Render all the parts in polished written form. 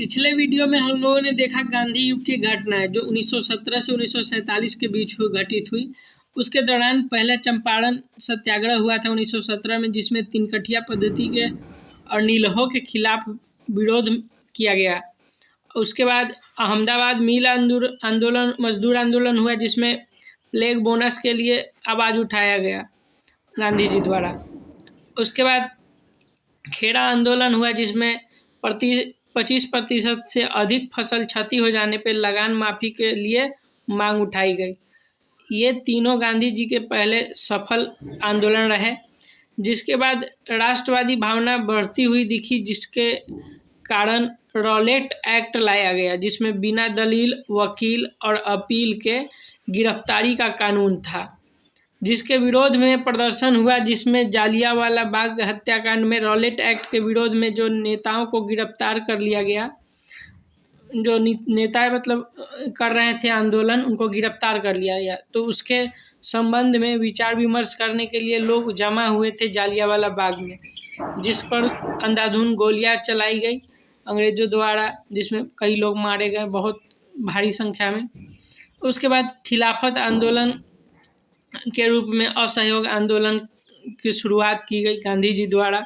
पिछले वीडियो में हम लोगों ने देखा गांधी युग की घटनाएं जो 1917 से 1947 के बीच घटित हुई। उसके दौरान पहला चंपारण सत्याग्रह हुआ था 1917 में, जिसमें तिनकठिया पद्धति के और नीलहों के खिलाफ विरोध किया गया। उसके बाद अहमदाबाद मिल आंदोलन मजदूर आंदोलन हुआ, जिसमें प्लेग बोनस के लिए आवाज़ उठाया गया गांधी जी द्वारा। उसके बाद खेड़ा आंदोलन हुआ, जिसमें 25% से अधिक फसल क्षति हो जाने पर लगान माफ़ी के लिए मांग उठाई गई। ये तीनों गांधी जी के पहले सफल आंदोलन रहे। जिसके बाद राष्ट्रवादी भावना बढ़ती हुई दिखी, जिसके कारण रॉलेट एक्ट लाया गया, जिसमें बिना दलील, वकील और अपील के गिरफ्तारी का कानून था, जिसके विरोध में प्रदर्शन हुआ। जिसमें जालियांवाला बाग हत्याकांड में रॉलेट एक्ट के विरोध में जो नेताओं को गिरफ्तार कर लिया गया, जो नेता कर रहे थे आंदोलन, उनको गिरफ्तार कर लिया गया। तो उसके संबंध में विचार विमर्श करने के लिए लोग जमा हुए थे जालियांवाला बाग में, जिस पर अंधाधुंध गोलियां चलाई गई अंग्रेजों द्वारा, जिसमें कई लोग मारे गए बहुत भारी संख्या में। उसके बाद खिलाफत आंदोलन के रूप में असहयोग आंदोलन की शुरुआत की गई गांधी जी द्वारा,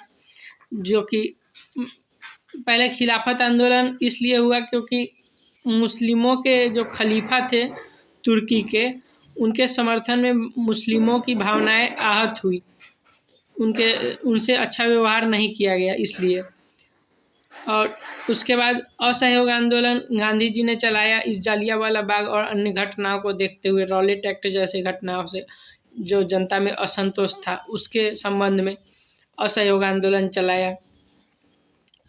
जो कि पहले खिलाफत आंदोलन इसलिए हुआ क्योंकि मुस्लिमों के जो खलीफा थे तुर्की के, उनके समर्थन में मुस्लिमों की भावनाएं आहत हुई, उनसे अच्छा व्यवहार नहीं किया गया इसलिए। और उसके बाद असहयोग आंदोलन गांधी जी ने चलाया इस जालियांवाला बाग और अन्य घटनाओं को देखते हुए। रॉलेट एक्ट जैसे घटनाओं से जो जनता में असंतोष था, उसके संबंध में असहयोग आंदोलन चलाया।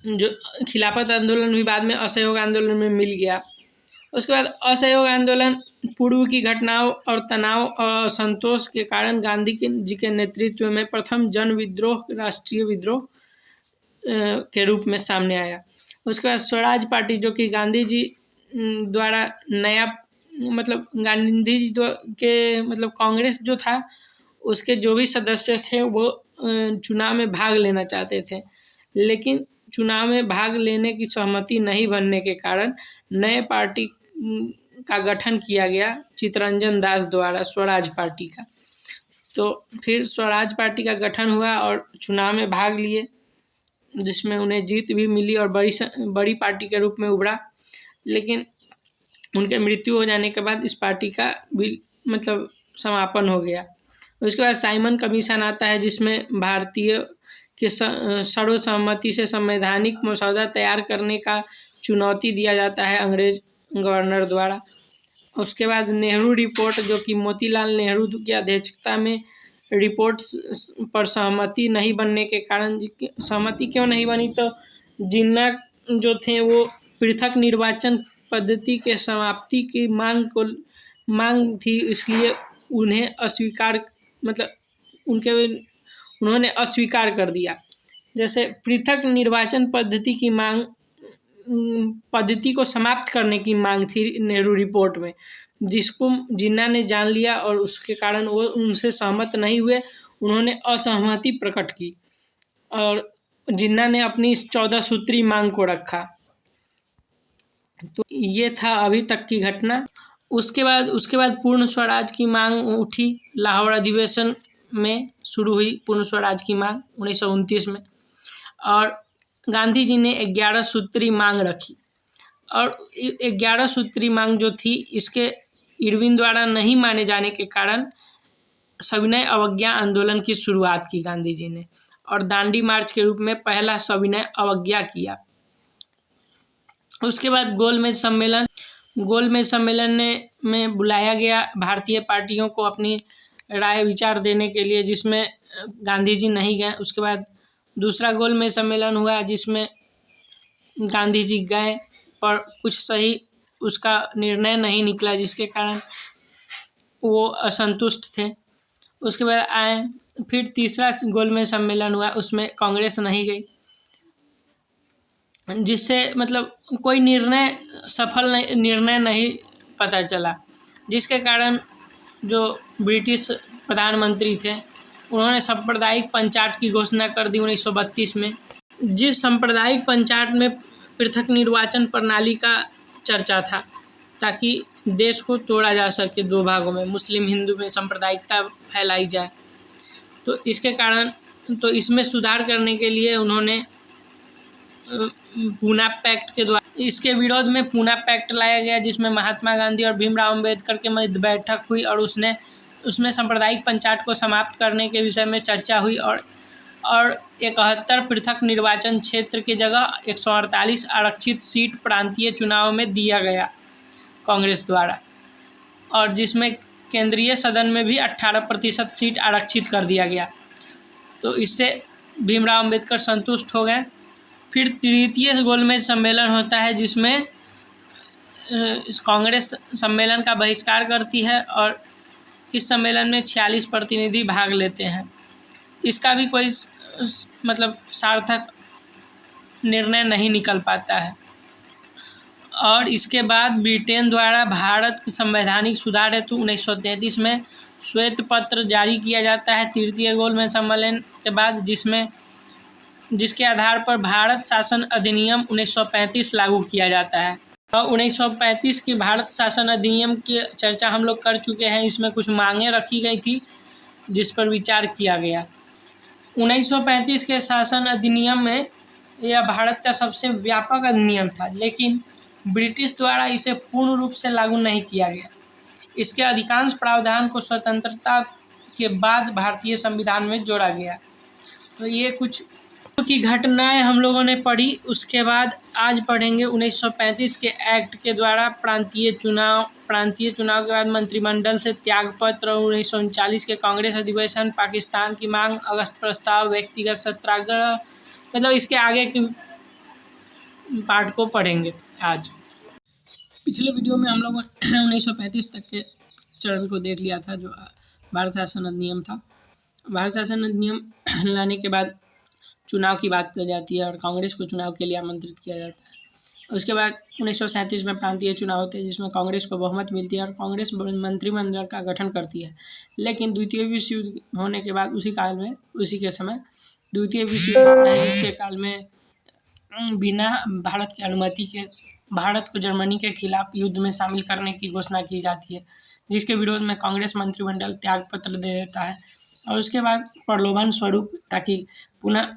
जो खिलाफत आंदोलन भी बाद में असहयोग आंदोलन में मिल गया। उसके बाद असहयोग आंदोलन पूर्व की घटनाओं और तनाव और असंतोष के कारण गांधी जी के नेतृत्व में प्रथम जन विद्रोह, राष्ट्रीय विद्रोह के रूप में सामने आया। उसके बाद स्वराज पार्टी, जो कि गांधी जी द्वारा नया गांधी जी के कांग्रेस जो था, उसके जो भी सदस्य थे वो चुनाव में भाग लेना चाहते थे, लेकिन चुनाव में भाग लेने की सहमति नहीं बनने के कारण नए पार्टी का गठन किया गया चित्तरंजन दास द्वारा, स्वराज पार्टी का। तो फिर स्वराज पार्टी का गठन हुआ और चुनाव में भाग लिए, जिसमें उन्हें जीत भी मिली और बड़ी पार्टी के रूप में उभरा। लेकिन उनके मृत्यु हो जाने के बाद इस पार्टी का भी समापन हो गया। उसके बाद साइमन कमीशन आता है, जिसमें भारतीय के सर्वसम्मति से संवैधानिक मसौदा तैयार करने का चुनौती दिया जाता है अंग्रेज गवर्नर द्वारा। उसके बाद नेहरू रिपोर्ट, जो कि मोतीलाल नेहरू की अध्यक्षता में रिपोर्ट पर सहमति नहीं बनने के कारण, सहमति क्यों नहीं बनी, तो जिन्ना जो थे वो पृथक निर्वाचन पद्धति के समाप्ति की मांग थी, इसलिए उन्हें उन्होंने अस्वीकार कर दिया। जैसे पृथक निर्वाचन पद्धति को समाप्त करने की मांग थी नेहरू रिपोर्ट में, जिसको जिन्ना ने जान लिया और उसके कारण वो उनसे सहमत नहीं हुए। उन्होंने असहमति प्रकट की और जिन्ना ने अपनी इस 14 सूत्री मांग को रखा। तो ये था अभी तक की घटना। उसके बाद पूर्ण स्वराज की मांग उठी। लाहौर अधिवेशन में शुरू हुई पूर्ण स्वराज की मांग 1929 में, और गांधी जी ने 11 सूत्री मांग रखी। और 11 सूत्री मांग जो थी, इसके इरविन द्वारा नहीं माने जाने के कारण सविनय अवज्ञा आंदोलन की शुरुआत की गांधी जी ने, और दांडी मार्च के रूप में पहला सविनय अवज्ञा किया। उसके बाद गोलमेज सम्मेलन में बुलाया गया भारतीय पार्टियों को अपनी राय विचार देने के लिए, जिसमें गांधी जी नहीं गए। उसके बाद दूसरा गोलमेज सम्मेलन हुआ, जिसमें गांधी जी गए, पर कुछ सही उसका निर्णय नहीं निकला, जिसके कारण वो असंतुष्ट थे। उसके बाद फिर तीसरा गोलमेज सम्मेलन हुआ, उसमें कांग्रेस नहीं गई, जिससे कोई सफल निर्णय नहीं पता चला, जिसके कारण जो ब्रिटिश प्रधानमंत्री थे, उन्होंने सांप्रदायिक पंचायत की घोषणा कर दी 1932 में। जिस सांप्रदायिक पंचायत में पृथक निर्वाचन प्रणाली का चर्चा था, ताकि देश को तोड़ा जा सके दो भागों में, मुस्लिम हिंदू में सांप्रदायिकता फैलाई जाए। तो इसके कारण तो इसमें सुधार करने के लिए उन्होंने पूना पैक्ट के द्वारा इसके विरोध में पूना पैक्ट लाया गया, जिसमें महात्मा गांधी और भीमराव अम्बेडकर के मध्य बैठक हुई और उसमें सांप्रदायिक पंचायत को समाप्त करने के विषय में चर्चा हुई और 71 पृथक निर्वाचन क्षेत्र की जगह 148 आरक्षित सीट प्रांतीय चुनाव में दिया गया कांग्रेस द्वारा, और जिसमें केंद्रीय सदन में भी 18% सीट आरक्षित कर दिया गया। तो इससे भीमराव अम्बेडकर संतुष्ट हो गए। फिर तृतीय गोलमेज सम्मेलन होता है, जिसमें कांग्रेस सम्मेलन का बहिष्कार करती है और इस सम्मेलन में 46 प्रतिनिधि भाग लेते हैं। इसका भी कोई मतलब सार्थक निर्णय नहीं निकल पाता है। और इसके बाद ब्रिटेन द्वारा भारत के संवैधानिक सुधार हेतु 1933 में श्वेत पत्र जारी किया जाता है तृतीय गोलमेज सम्मेलन के बाद, जिसके आधार पर भारत शासन अधिनियम 1935 लागू किया जाता है। और 1935 की भारत शासन अधिनियम की चर्चा हम लोग कर चुके हैं। इसमें कुछ मांगें रखी गई थी जिस पर विचार किया गया। 1935 के शासन अधिनियम में यह भारत का सबसे व्यापक अधिनियम था, लेकिन ब्रिटिश द्वारा इसे पूर्ण रूप से लागू नहीं किया गया। इसके अधिकांश प्रावधान को स्वतंत्रता के बाद भारतीय संविधान में जोड़ा गया। तो ये कुछ की घटनाएं हम लोगों ने पढ़ी। उसके बाद आज पढ़ेंगे 1935 के एक्ट के द्वारा प्रांतीय चुनाव के बाद मंत्रिमंडल से त्यागपत्र, 1939 के कांग्रेस अधिवेशन, पाकिस्तान की मांग, अगस्त प्रस्ताव, व्यक्तिगत सत्याग्रह, मतलब इसके आगे के पार्ट को पढ़ेंगे आज। पिछले वीडियो में हम लोग 1935 तक के चरण को देख लिया था, जो भारत शासन अधिनियम था। भारत शासन अधिनियम लाने के बाद चुनाव की बात की जाती है और कांग्रेस को चुनाव के लिए आमंत्रित किया जाता है। उसके बाद 1937 में प्रांतीय चुनाव होते हैं, जिसमें कांग्रेस को बहुमत मिलती है और कांग्रेस मंत्रिमंडल का गठन करती है। लेकिन द्वितीय विश्व युद्ध होने के बाद उसी के समय द्वितीय विश्व युद्ध होता है, जिसके काल में बिना भारत की अनुमति के भारत को जर्मनी के खिलाफ युद्ध में शामिल करने की घोषणा की जाती है, जिसके विरोध में कांग्रेस मंत्रिमंडल त्यागपत्र दे देता है। और उसके बाद प्रलोभन स्वरूप, ताकि पुनः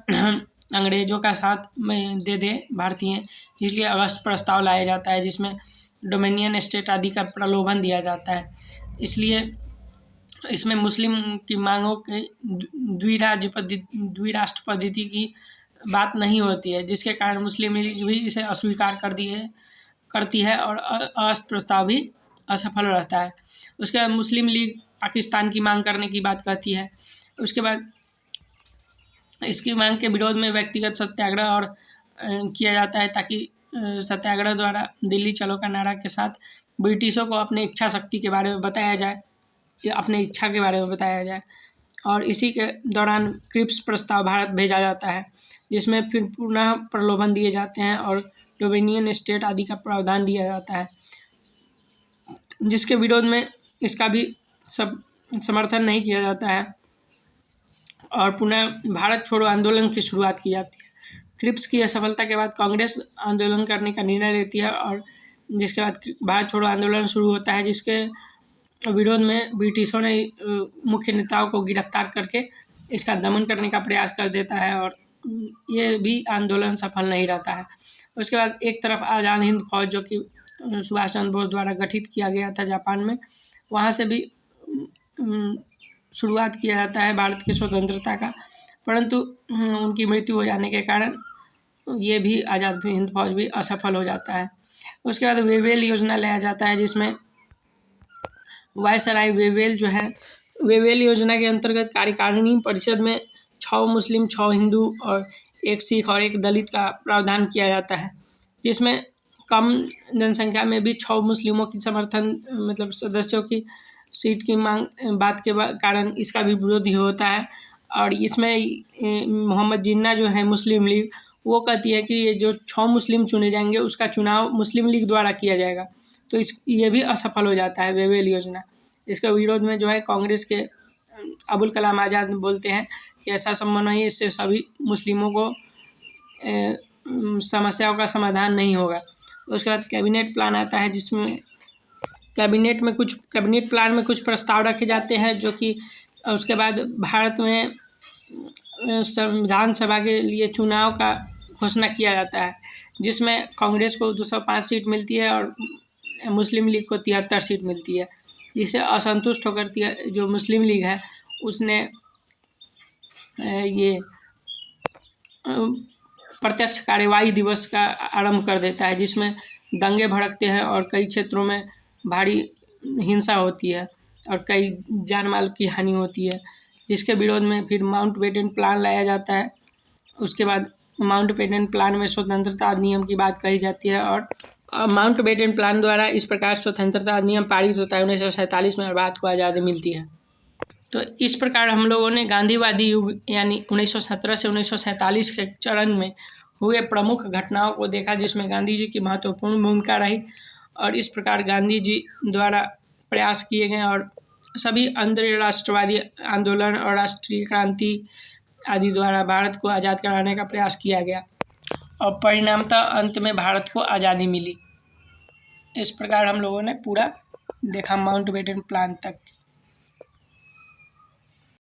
अंग्रेजों का साथ में दे दे भारतीय, इसलिए अगस्त प्रस्ताव लाया जाता है, जिसमें डोमिनियन स्टेट आदि का प्रलोभन दिया जाता है। इसलिए इसमें मुस्लिम की मांगों के द्विराष्ट्र पद्धति की बात नहीं होती है, जिसके कारण मुस्लिम लीग भी इसे अस्वीकार करती है और अगस्त प्रस्ताव भी असफल रहता है। उसके बाद मुस्लिम लीग पाकिस्तान की मांग करने की बात कहती है। उसके बाद इसकी मांग के विरोध में व्यक्तिगत सत्याग्रह और किया जाता है, ताकि सत्याग्रह द्वारा दिल्ली चलो का नारा के साथ ब्रिटिशों को अपने इच्छा शक्ति के बारे में बताया जाए, अपने इच्छा के बारे में बताया जाए। और इसी के दौरान क्रिप्स प्रस्ताव भारत भेजा जाता है, जिसमें फिर पुनः प्रलोभन दिए जाते हैं और डोमिनियन स्टेट आदि का प्रावधान दिया जाता है, जिसके विरोध में इसका भी समर्थन नहीं किया जाता है और पुनः भारत छोड़ो आंदोलन की शुरुआत की जाती है। क्रिप्स की असफलता के बाद कांग्रेस आंदोलन करने का निर्णय लेती है और जिसके बाद भारत छोड़ो आंदोलन शुरू होता है, जिसके विरोध में ब्रिटिशों ने मुख्य नेताओं को गिरफ्तार करके इसका दमन करने का प्रयास कर देता है और ये भी आंदोलन सफल नहीं रहता है। उसके बाद एक तरफ आज़ाद हिंद फौज, जो कि सुभाष चंद्र बोस द्वारा गठित किया गया था जापान में, वहाँ से भी शुरुआत किया जाता है भारत की स्वतंत्रता का, परंतु उनकी मृत्यु हो जाने के कारण ये भी आज़ाद हिंद फौज भी असफल हो जाता है। उसके बाद वेवेल योजना लाया जाता है, जिसमें वायसराय वेवेल जो है, वेवेल योजना के अंतर्गत कार्यकारिणी परिषद में 6 मुस्लिम, 6 हिंदू और 1 सिख और 1 दलित का प्रावधान किया जाता है, जिसमें कम जनसंख्या में भी 6 मुस्लिमों की समर्थन, मतलब सदस्यों की सीट की मांग बात के कारण इसका भी विरोध ही होता है। और इसमें मोहम्मद जिन्ना जो है मुस्लिम लीग, वो कहती है कि ये जो 6 मुस्लिम चुने जाएंगे उसका चुनाव मुस्लिम लीग द्वारा किया जाएगा, तो ये भी असफल हो जाता है वेवेल योजना। इसके विरोध में जो है कांग्रेस के अबुल कलाम आज़ाद बोलते हैं कि ऐसा संभव नहीं है, इससे सभी मुस्लिमों को समस्याओं का समाधान नहीं होगा। उसके बाद कैबिनेट प्लान आता है, जिसमें कैबिनेट प्लान में कुछ प्रस्ताव रखे जाते हैं, जो कि उसके बाद भारत में संविधान सभा के लिए चुनाव का घोषणा किया जाता है, जिसमें कांग्रेस को 205 सीट मिलती है और मुस्लिम लीग को 73 सीट मिलती है। जिससे असंतुष्ट होकर जो मुस्लिम लीग है उसने ये प्रत्यक्ष कार्यवाही दिवस का आरंभ कर देता है, जिसमें दंगे भड़कते हैं और कई क्षेत्रों में भारी हिंसा होती है और कई जान माल की हानि होती है, जिसके विरोध में फिर माउंटबेटन प्लान लाया जाता है। उसके बाद माउंटबेटन प्लान में स्वतंत्रता अधिनियम की बात कही जाती है और माउंटबेटन प्लान द्वारा इस प्रकार स्वतंत्रता अधिनियम पारित होता है 1947 में और भारत को आज़ादी मिलती है। तो इस प्रकार हम लोगों ने गांधीवादी युग यानी 1917 से 1947 के चरण में हुए प्रमुख घटनाओं को देखा, जिसमें गांधी जी की महत्वपूर्ण भूमिका रही और इस प्रकार गांधी जी द्वारा प्रयास किए गए और सभी अंतर्राष्ट्रवादी आंदोलन और राष्ट्रीय क्रांति आदि द्वारा भारत को आज़ाद कराने का प्रयास किया गया और परिणामतः अंत में भारत को आज़ादी मिली। इस प्रकार हम लोगों ने पूरा देखा माउंटबेटन प्लान तक।